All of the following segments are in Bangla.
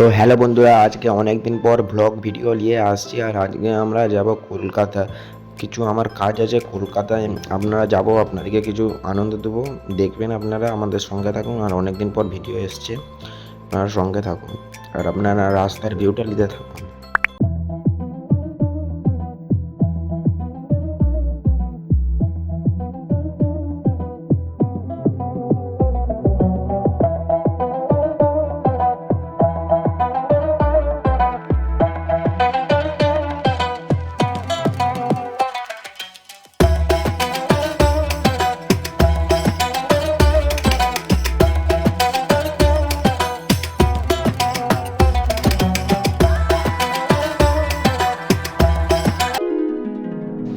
তো হ্যালো বন্ধুরা, আজকে অনেক দিন পর ব্লগ ভিডিও নিয়ে আসছি। আর আজকে আমরা যাব কলকাতা। কিছু আমার কাজ আছে কলকাতায়, আপনারা যাব, আপনাদেরকে কিছু আনন্দ দেবো। দেখবেন, আপনারা আমাদের সঙ্গে থাকুন। আর অনেক দিন পর ভিডিও এসছে, আপনারা সঙ্গে থাকুন আর আপনারা রাস্তার ভিউটা নিতে থাকুন।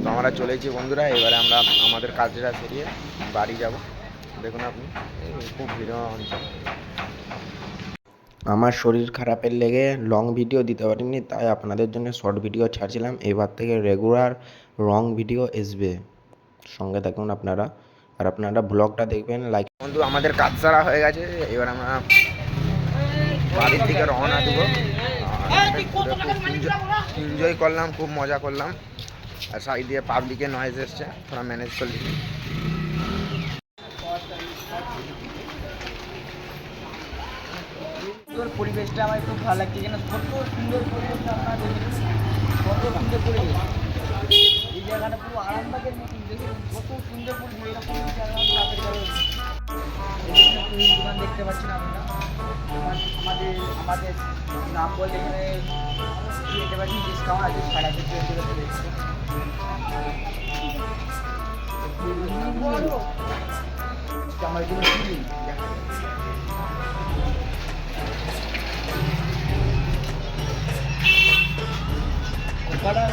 তো আমরা চলেছি বন্ধুরা, এবারে আমরা আমাদের কাজটা সেরিয়ে বাড়ি যাব। দেখুন আপনি, খুব ভিড় অঞ্চল। আমার শরীর খারাপের লেগে লং ভিডিও দিতে পারিনি, তাই আপনাদের জন্য শর্ট ভিডিও ছাড়ছিলাম। এবার থেকে রেগুলার লং ভিডিও আসবে, সঙ্গে থাকুন আপনারা। আর আপনারা ব্লগটা দেখবেন, লাইক। বন্ধু, আমাদের কাজ সারা হয়ে গেছে, এবার আমরা বাড়ির দিকে রওনা দেবো। এনজয় করলাম, খুব মজা করলাম। আর সাইড দিয়ে পাবলিকের নয়েজ এসছে, থোড়া ম্যানেজ করলি। পরিবেশটা আমার খুব ভালো লাগছে, কেন কত সুন্দর পরিবেশটা আপনারা দেখেছেন, কত সুন্দর পরিবেশ। এই জায়গাটা পুরো আরামবাগের মতন, দেখুন কত সুন্দর পরিবেশ। এরকম জায়গা রাতের বেলা দোকান দেখতে পাচ্ছেন আপনারা। আমাদের নাম বলে এখানে দেখতে পাচ্ছি ডিসকাউন্ট আছে, 20% দেখছে। আমার জন্য Para